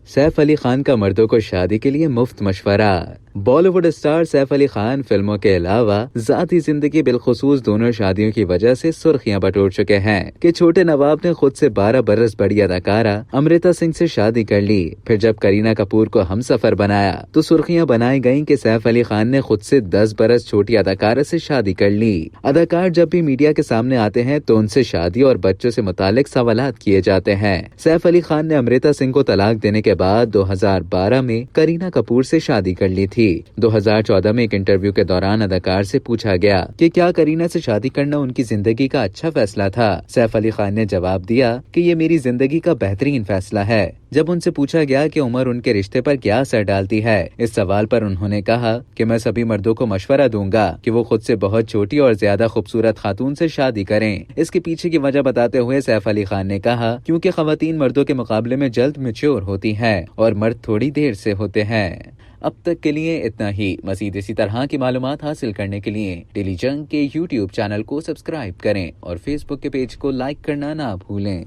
सैफ अली खान का मर्दों को शादी के लिए मुफ्त मशवरा। बॉलीवुड स्टार सैफ अली खान फिल्मों के अलावा जाती जिंदगी बिलखुसूस दोनों शादियों की वजह से सुर्खियां बटोर चुके हैं कि छोटे नवाब ने खुद से 12 बरस बड़ी अदाकारा अमृता सिंह से शादी कर ली। फिर जब करीना कपूर को हमसफर बनाया तो सुर्खियां बनाई गईं कि सैफ अली खान ने खुद से 10 बरस छोटी अदाकारा से शादी कर ली। अदाकार जब भी मीडिया के सामने आते हैं तो उनसे शादी और बच्चों से मुतालिक सवालात किए जाते हैं। सैफ अली खान ने अमृता सिंह को तलाक देने के बाद 2012 में करीना कपूर से शादी कर ली थी। 2014 में एक इंटरव्यू के दौरान अदाकार से पूछा गया कि क्या करीना से शादी करना उनकी जिंदगी का अच्छा फैसला था। सैफ अली खान ने जवाब दिया कि ये मेरी जिंदगी का बेहतरीन फैसला है। जब उनसे पूछा गया कि उम्र उनके रिश्ते पर क्या असर डालती है, इस सवाल पर उन्होंने कहा कि मैं सभी मर्दों को मशवरा दूंगा कि वो खुद से बहुत छोटी और ज्यादा खूबसूरत खातून से शादी करें। इसके पीछे की वजह बताते हुए सैफ अली खान ने कहा क्योंकि खवातीन मर्दों के मुकाबले में जल्द मैच्योर होती हैं और मर्द थोड़ी देर से होते हैं। अब तक के लिए इतना ही। मज़ीद इसी तरह की मालूमात हासिल करने के लिए डेली जंग के YouTube चैनल को सब्सक्राइब करें और Facebook के पेज को लाइक करना ना भूलें।